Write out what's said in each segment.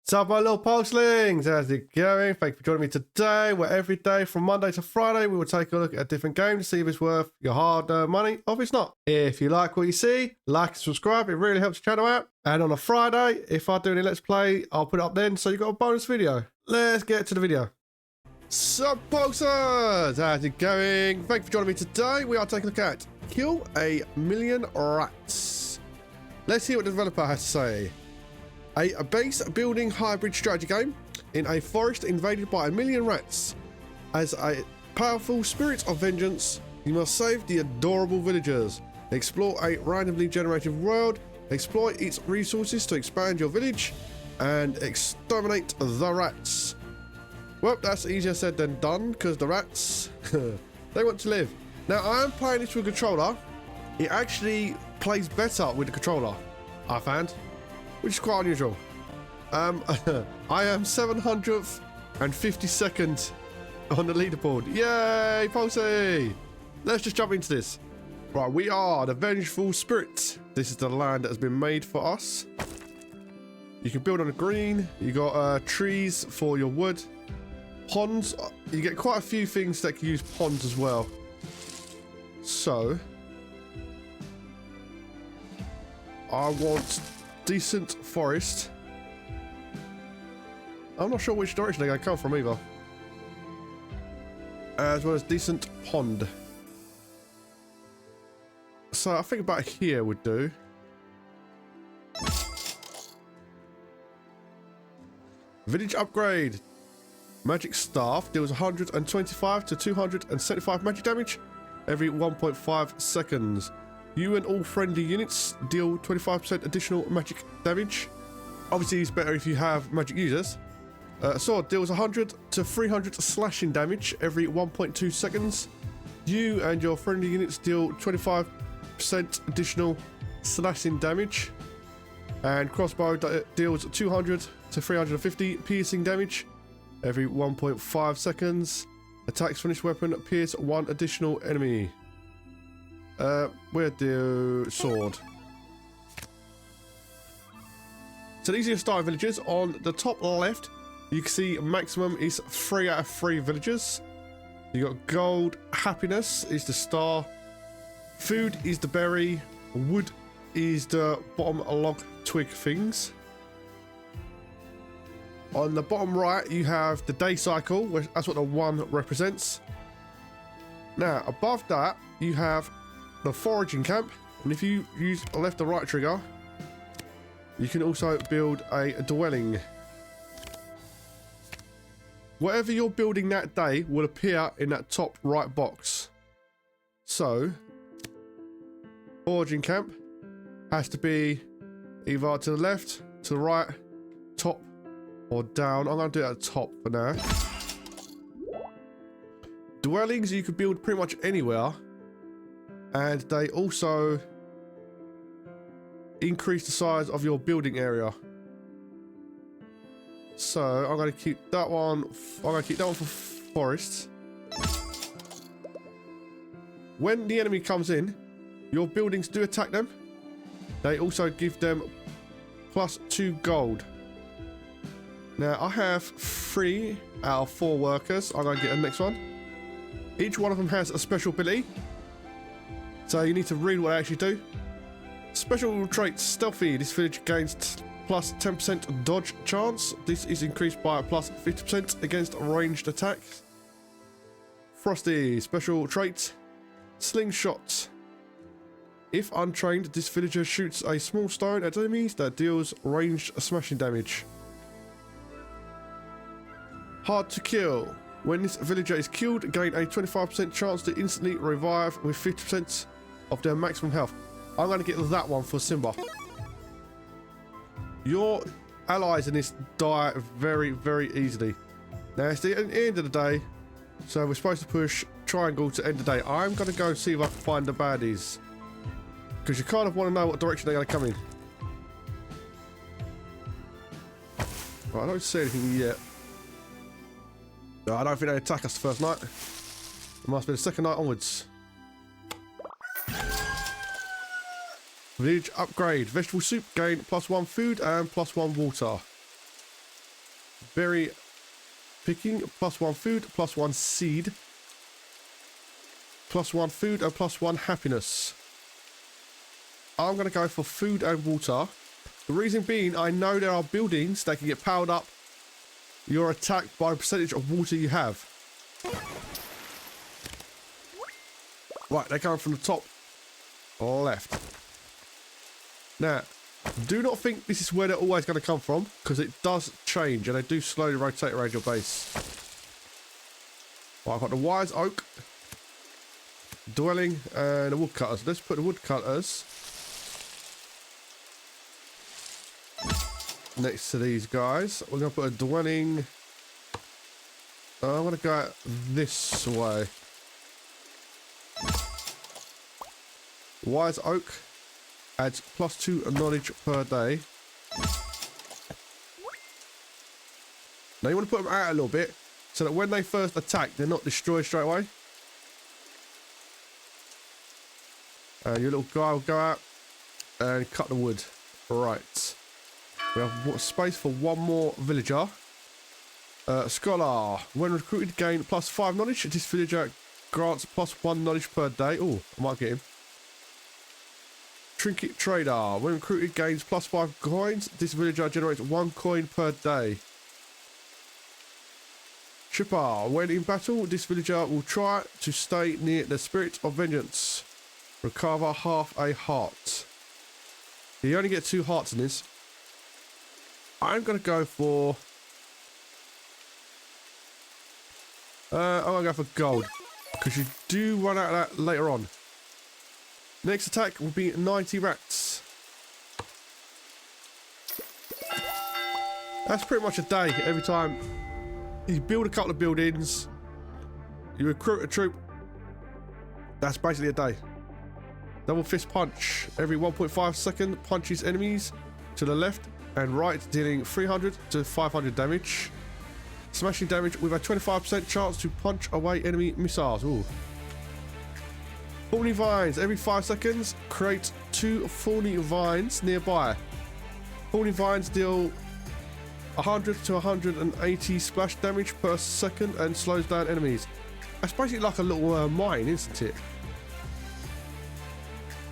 What's up, my little pulselings? How's it going? Thanks for joining me today, where every day from Monday to Friday we will take a look at a different game to see if it's worth your hard-earned money or if it's not. If you like what you see, like and subscribe. It really helps the channel out. And on a Friday, if I do any Let's Play, I'll put it up then, so you got a bonus video. Let's get to the video. Sup, pulsers? How's it going? Thanks for joining me today. We are taking a look at Kill a Million Rats. Let's hear what the developer has to say. A base building hybrid strategy game in a forest invaded by a million rats. As a powerful spirit of vengeance, you must save the adorable villagers, explore a randomly generated world, exploit its resources to expand your village, and exterminate the rats. Well, that's easier said than done, because the rats, they want to live. Now, I am playing this with a controller. It actually plays better with the controller, I found, which is quite unusual. I am 752nd on the leaderboard. Yay, Pulsey! Let's just jump into this. Right, we are the Vengeful Spirit. This is the land that has been made for us. You can build on a green. You got trees for your wood. Ponds. You get quite a few things that can use ponds as well. So, I want decent forest. I'm not sure which direction they're going to come from either. As well as decent pond. So I think about here would do. Village upgrade. Magic staff deals 125 to 275 magic damage every 1.5 seconds. You and all friendly units deal 25% additional magic damage. Obviously, it's better if you have magic users. Sword deals 100 to 300 slashing damage every 1.2 seconds. You and your friendly units deal 25% additional slashing damage. And crossbow deals 200 to 350 piercing damage every 1.5 seconds. Attacks finished weapon pierce one additional enemy. Where do sword? So these are your starting villagers. On the top left, you can see maximum is 3 out of 3 villagers. You got gold. Happiness is the star. Food is the berry. Wood is the bottom log twig things. On the bottom right, you have the day cycle. That's what the 1 represents. Now, above that, you have the foraging camp, and if you use left or right trigger, you can also build a dwelling. Whatever you're building that day will appear in that top right box. So, foraging camp has to be either to the left, to the right, top, or down. I'm going to do it at the top for now. Dwellings you can build pretty much anywhere. And they also increase the size of your building area. So I'm going to keep that one. I'm going to keep that one for forests. When the enemy comes in, your buildings do attack them. They also give them +2 gold. Now I have 3 out of 4 workers. I'm going to get the next one. Each one of them has a special ability. So you need to read what I actually do. Special trait Stealthy. This village gains +10% dodge chance. This is increased by +50% against ranged attacks. Frosty. Special trait Slingshot. If untrained, this villager shoots a small stone at enemies that deals ranged smashing damage. Hard to kill. When this villager is killed, gain a 25% chance to instantly revive with 50% of their maximum health. I'm going to get that one for Simba. Your allies in this die very, very easily. Now, it's the end of the day, so we're supposed to push triangle to end the day. I'm going to go and see if I can find the baddies, because you kind of want to know what direction they're going to come in. Right, I don't see anything yet. No, I don't think they attack us the first night. It must be the second night onwards. Village upgrade. Vegetable soup gain +1 food and +1 water. Berry picking, +1 food, +1 seed, +1 food, and +1 happiness. I'm going to go for food and water. The reason being, I know there are buildings that can get powered up. You're attacked by a percentage of water you have. Right, they're coming from the top left. Now, do not think this is where they're always going to come from, because it does change, and they do slowly rotate around your base. Right, I've got the wise oak, dwelling, and the woodcutters. Let's put the woodcutters next to these guys. We're going to put a dwelling. I'm going to go out this way. Wise oak adds +2 knowledge per day. Now you want to put them out a little bit so that when they first attack, they're not destroyed straight away. And your little guy will go out and cut the wood. Right. We have space for one more villager. Scholar. When recruited, gain +5 knowledge. This villager grants +1 knowledge per day. Oh, I might get him. Trinket trader. When recruited, gains +5 coins. This villager generates 1 coin per day. Shipper. When in battle, this villager will try to stay near the spirit of vengeance. Recover half a heart. You only get 2 hearts in this. I'm going to go for... I'm going to go for gold. Because you do run out of that later on. Next attack will be 90 rats. That's pretty much a day every time. You build a couple of buildings. You recruit a troop. That's basically a day. Double fist punch. Every 1.5 second punches enemies to the left and right, dealing 300 to 500 damage. Smashing damage with a 25% chance to punch away enemy missiles. Ooh. Thorny vines. Every 5 seconds, create 2 thorny vines nearby. Thorny vines deal 100 to 180 splash damage per second and slows down enemies. That's basically like a little mine, isn't it?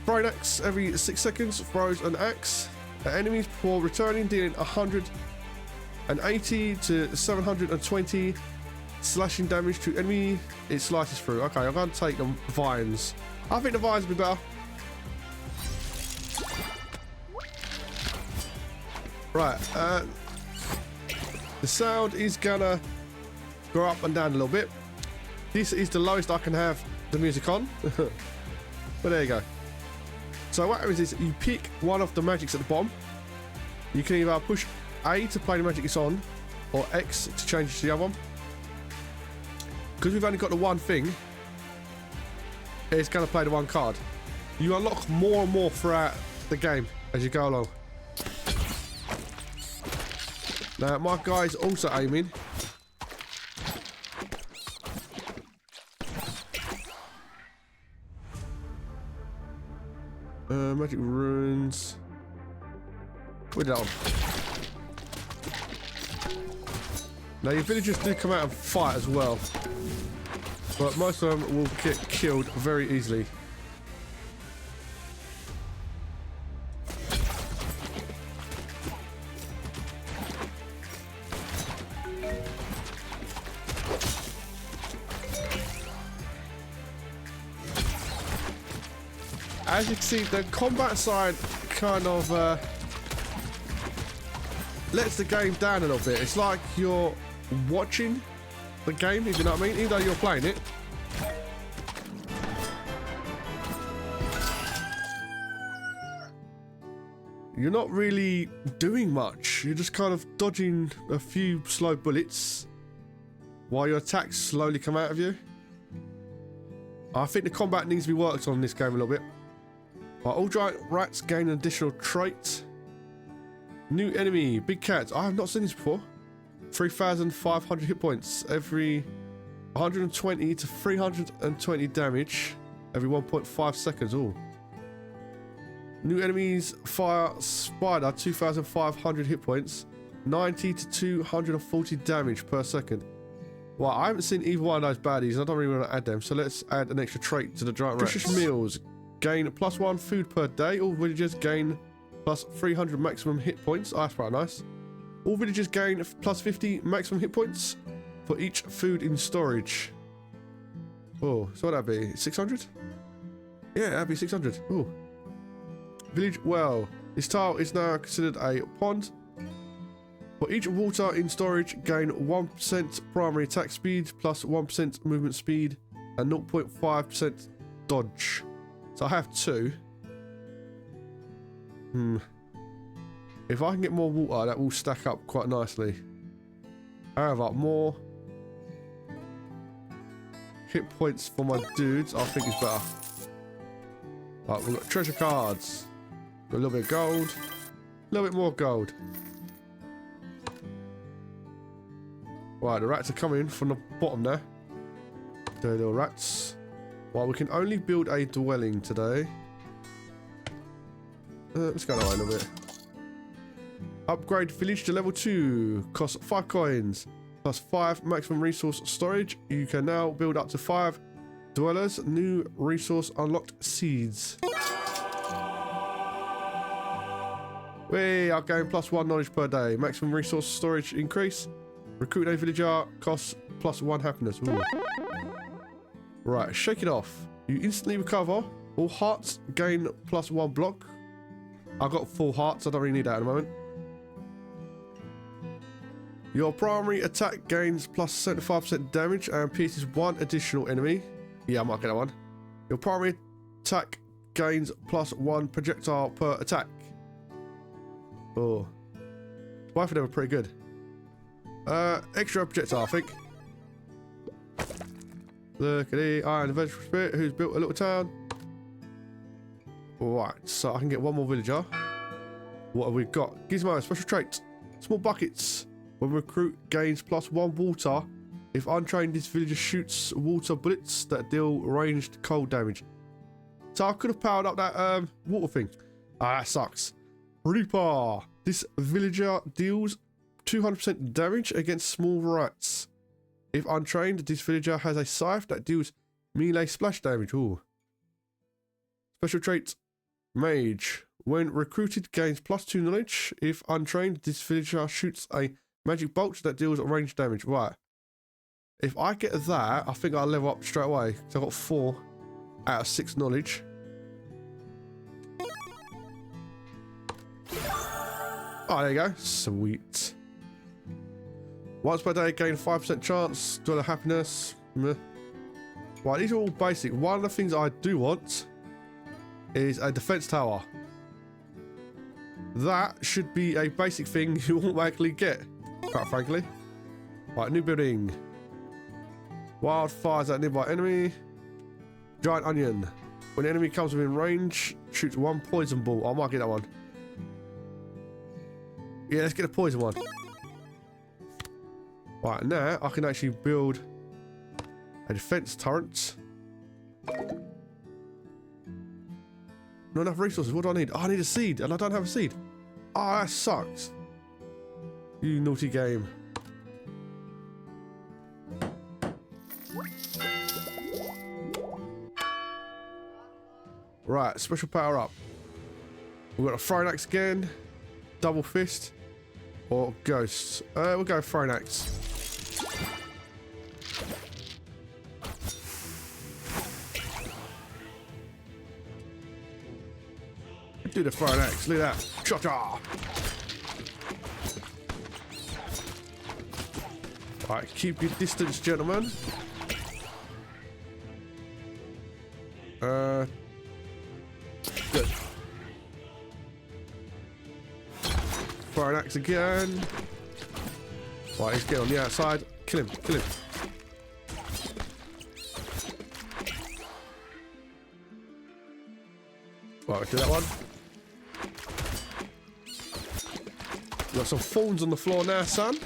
Throwing axe. Every 6 seconds, throws an axe at enemies before returning, dealing 180 to 720 slashing damage to enemy it slices through. Okay, I'm going to take the vines. I think the vines will be better. Right, the sound is gonna go up and down a little bit. This is the lowest I can have the music on. But there you go. So what happens is you pick one of the magics at the bottom. You can either push A to play the magic it's on, or X to change it to the other one. Because we've only got the one thing, it's going to play the one card. You unlock more and more throughout the game as you go along. Now my guy's also aiming. Magic runes. Where'd that one? Now your villagers do come out and fight as well, but most of them will get killed very easily. As you can see, the combat side kind of lets the game down a little bit. It's like you're watching the game, if you know what I mean, even though you're playing it. You're not really doing much. You're just kind of dodging a few slow bullets while your attacks slowly come out of you. I think the combat needs to be worked on in this game a little bit. All giant rats gain an additional trait. New enemy, big cats. I have not seen this before. 3,500 hit points. Every 120 to 320 damage. Every 1.5 seconds. Ooh. New enemies, fire spider, 2,500 hit points. 90 to 240 damage per second. Well, I haven't seen either one of those baddies, and I don't really want to add them, so let's add an extra trait to the giant rats. Nutritious meals. Gain +1 food per day. All villagers gain plus 300 maximum hit points. Oh, that's quite nice. All villagers gain plus 50 maximum hit points for each food in storage. Oh, so what'd that be? 600? Yeah, that'd be 600. Oh. Village well. This tile is now considered a pond. For each water in storage, gain 1% primary attack speed, plus 1% movement speed, and 0.5% dodge. So I have 2. If I can get more water, that will stack up quite nicely. However, more hit points for my dudes, I think is better. Right, we've got treasure cards. Got a little bit of gold. A little bit more gold. Right, the rats are coming from the bottom there. The little rats. Well, we can only build a dwelling today. Let's go down a little bit. Upgrade village to level 2. Costs 5 coins. Plus 5 maximum resource storage. You can now build up to 5 dwellers. New resource unlocked seeds. We are going +1 knowledge per day. Maximum resource storage increase. Recruit a villager, costs +1 happiness. Ooh. Right, shake it off. You instantly recover. All hearts gain +1 block. I've got full hearts, I don't really need that at the moment. Your primary attack gains +75% damage and pierces 1 additional enemy. Yeah, I might get that one. Your primary attack gains +1 projectile per attack. Oh. Both of them are pretty good. Extra projectile, I think. Look at the Iron Adventurous Spirit who's built a little town. Right, so I can get 1 more villager. What have we got? Gizmo, special trait. Small buckets. When recruit gains +1 water. If untrained, this villager shoots water bullets that deal ranged cold damage. So I could have powered up that water thing. Ah, that sucks. Reaper. This villager deals 200% damage against small rats. If untrained, this villager has a scythe that deals melee splash damage. Ooh. Special trait, Mage. When recruited, gains +2 knowledge. If untrained, this villager shoots a magic bolt that deals ranged damage. Right. If I get that, I think I'll level up straight away. So I've got 4 out of 6 knowledge. Oh, there you go. Sweet. Once per day, gain 5% chance. Dwell of happiness. Meh. Right, these are all basic. One of the things I do want is a defense tower. That should be a basic thing you automatically get, quite frankly. Right, new building. Wildfires at nearby enemy. Giant onion. When the enemy comes within range, shoots 1 poison ball. I might get that one. Yeah, let's get a poison one. Right, now I can actually build a defense turret. Not enough resources. What do I need? Oh, I need a seed, and I don't have a seed. Oh, that sucks. You naughty game. Right, special power up. We've got a throwing axe again, double fist, or ghosts. We'll go throwing axe. Do the throwing axe. Look at that. Cha-cha. Right, keep your distance, gentlemen. Good. Fire an axe again. Right, let's get on the outside. Kill him, kill him. Right, do that one. Got some thorns on the floor now, son.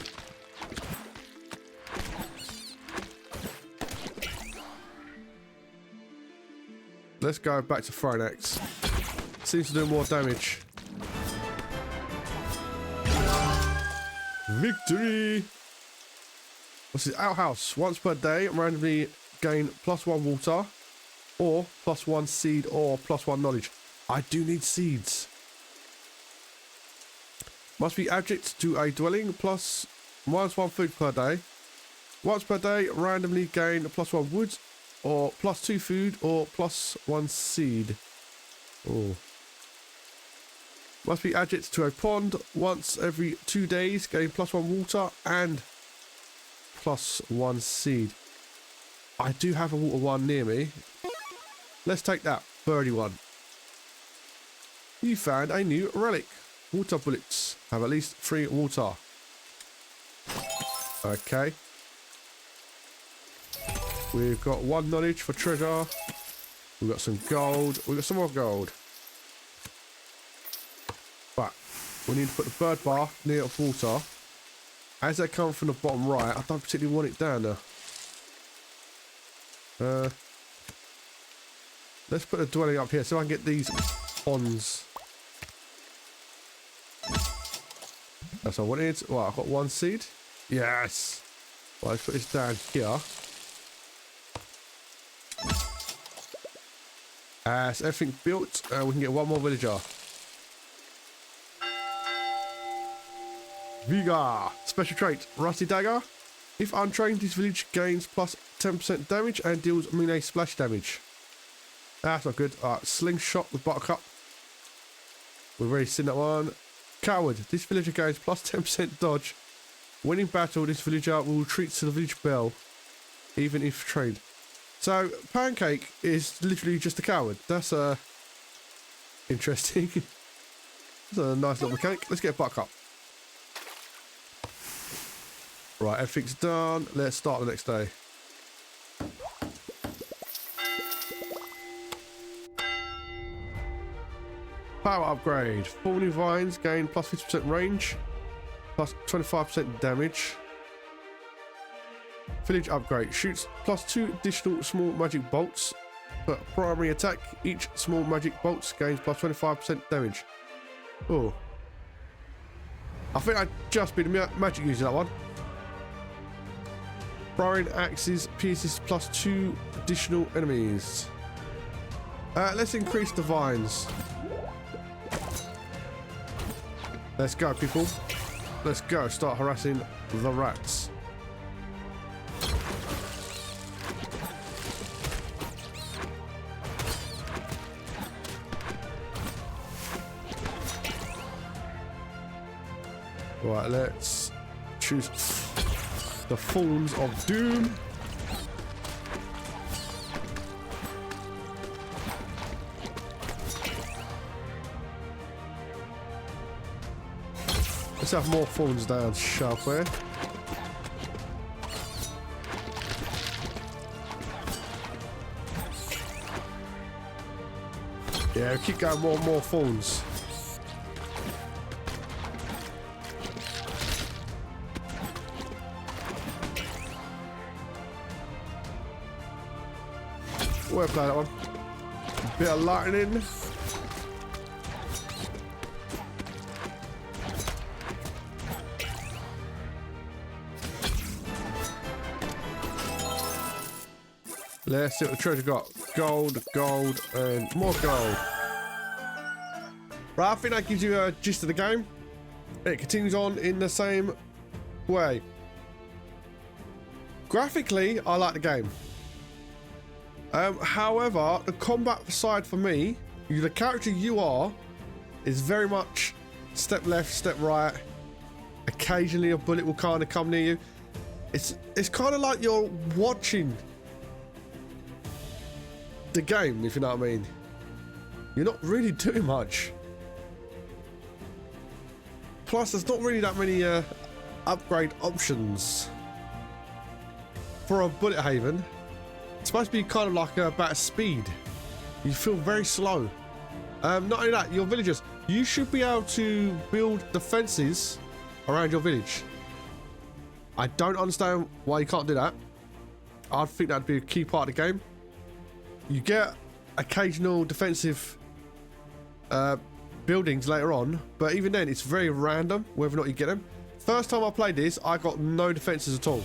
Let's go back to throwing axe. Seems to do more damage. Victory! What's this? Outhouse. Once per day, randomly gain +1 water, or +1 seed, or +1 knowledge. I do need seeds. Must be adject to a dwelling, plus -1 food per day. Once per day, randomly gain +1 wood, or +2 food, or +1 seed. Oh. Must be adject to a pond. Once every 2 days, gain +1 water and +1 seed. I do have a water one near me. Let's take that birdie one. You found a new relic. Water bullets have at least 3 water. Okay. We've got 1 knowledge for treasure. We've got some gold. We've got some more gold. But we need to put the bird bath near the water. As they come from the bottom right, I don't particularly want it down there. Let's put a dwelling up here so I can get these ponds. That's what I wanted. Well, I've got 1 seed. Yes. Well, let's put this down here. So everything built, we can get 1 more villager. Viga. Special trait. Rusty dagger. If untrained, this village gains plus 10% damage and deals melee splash damage. That's not good. Slingshot with buttercup. We've already seen that one. Coward. This villager gains plus 10% dodge. When in battle, this villager will retreat to the village bell, even if trained. So, Pancake is literally just a coward. That's interesting. That's a nice little mechanic. Let's get a buttercup. Right, everything's done. Let's start the next day. Power upgrade. 4 new vines gain plus 50% range, plus 25% damage. Village upgrade. Shoots plus 2 additional small magic bolts. Per primary attack, each small magic bolt gains plus 25% damage. Oh. I think I'd just be the magic user that one. Firing axes pierces plus 2 additional enemies. Let's increase the vines. Let's go, people. Let's go. Start harassing the rats. Right, let's choose the Fawns of Doom. Let's have more Fawns down, shall we? Yeah, keep going more and more Fawns. We'll play that one. Bit of lightning. Let's see what the treasure got. Gold, gold, and more gold. Right, I think that gives you a gist of the game. It continues on in the same way. Graphically, I like the game. However, the combat side for me, the character you are, is very much step left, step right. Occasionally a bullet will kind of come near you. It's kind of like you're watching the game, if you know what I mean. You're not really doing much. Plus, there's not really that many upgrade options for a bullet haven. It's supposed to be kind of like about speed. You feel very slow. Not only that, your villagers, you should be able to build defenses around your village. I don't understand why you can't do that. I think that'd be a key part of the game. You get occasional defensive buildings later on, but even then it's very random whether or not you get them. first time I played this, I got no defenses at all.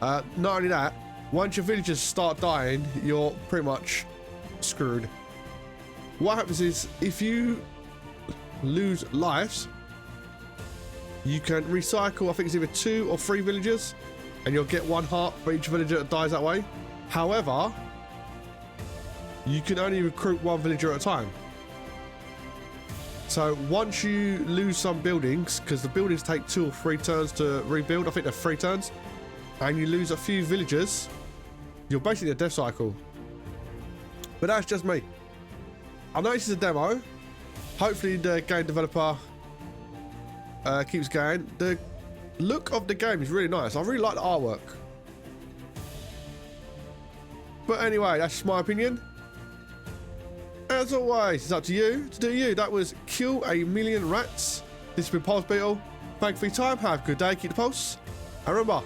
Not only that, once your villagers start dying, you're pretty much screwed. What happens is, if you lose lives, you can recycle, I think it's either 2 or 3 villagers, and you'll get 1 heart for each villager that dies that way. However, you can only recruit 1 villager at a time. So once you lose some buildings, because the buildings take 2 or 3 turns to rebuild, I think they're 3 turns, and you lose a few villagers, you're basically a death cycle. But that's just me. I know this is a demo. Hopefully the game developer keeps going. The look of the game is really nice. I really like the artwork. But anyway, that's just my opinion. As always, it's up to you to do you. That was Kill a Million Rats. This has been Pulse Beetle. Thank you for your time. Have a good day. Keep the pulse. And remember,